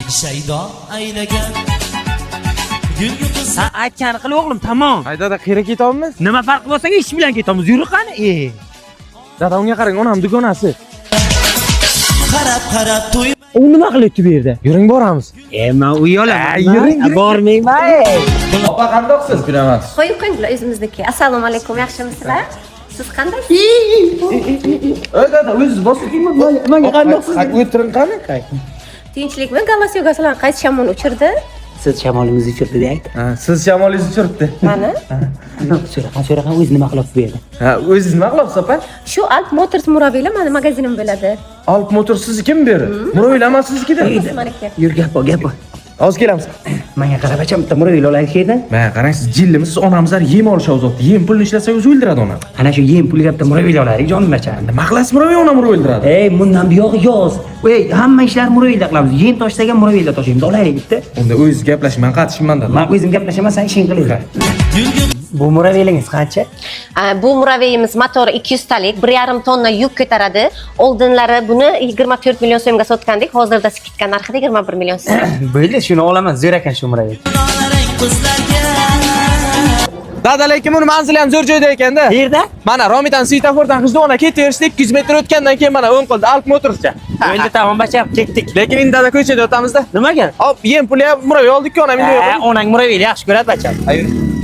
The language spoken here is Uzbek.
shaydo aylagan gul yulduz Ha, aytgani qil o'g'lim, tamom. Hay dada, qayerga ketyapmiz? Nima farqi bo'lsa ish bilan ketamiz. Yur qani. Dada, unga qarang, onam dugonasi. qarab to'y U nima qilyapti bu yerda? Yuring boramiz. Men u yo'laman. Yuring. Bormayman. Opa, qandoqsiz? Kiramas. Qo'yib qo'yinglar o'zimizniki. Assalomu alaykum, yaxshimisizlar? Siz qandaysiz? Ey dada, o'zingiz bosdingmi? Menga qandoqsiz? O'tiring qani? Tinchlikmi? Galasiyoga sizlar qaysi shamol uchirdi? Siz shamolingizni uchirdi deb ayt. Ha, siz shamolingizni uchiribdi. Mana. So'raqa o'zi nima qilib bu yerda? Ha, o'zingiz nima qilasiz, opa? Shu Alp Motors muraviylar mani magazinim bo'ladi. Alp Motor siznikimi bu yeri? Muroyilama siznikida. Maniki. Yur, gap bor. Hozir kelamiz. Menga qarab acham bitta muroyil olaylik yerdan. Men qarang, siz jillimiz, siz onamizlar yem olishga uzatdi. Yem pulni ishlasak o'zi o'ldiradi ona. Ana shu yem pulga bitta muroyil olaylik, jonim acham. Nima qilasiz muroy onam o'ldiradi? Ey, bundan buyog'i yoz. Ey, hamma ishlar muroyilda qilamiz. Yem toshsaga muroyilda toshlaymiz. Olaylik bitta. Unda o'zingiz gaplashing, men qatnashmayman dedi. Men o'zim gaplashaman, sen ishing qilaver. gul Bu muroyilingiz qancha? Bu muraviyimiz motori 200 talik, 1,5 tonna yuk ko'taradi. Oldinlari buni 24 million so'mga sotgandik. Hozirda skidka narxida 21 million so'm. Bo'ldi, shuni olaman. Zo'r ekan shu muroyil. rang qizlarga Dada, lekin buni manzili ham zo'r joyda ekanda. Yerda? Mana Romitan svetofordan G'ijduvonga ketaverishdi, 200 metr o'tgandan keyin mana 10 qildi Alp Motorscha. Bo'ldi, tamom bacham, ketdik. Lekin endi dada ko'chada o'tamizda. Nimaga? Hop, yem puli ham muroy oldik-ku onam endi yo'q. Onang muroyil yaxshi ko'radi bacham. Ayur.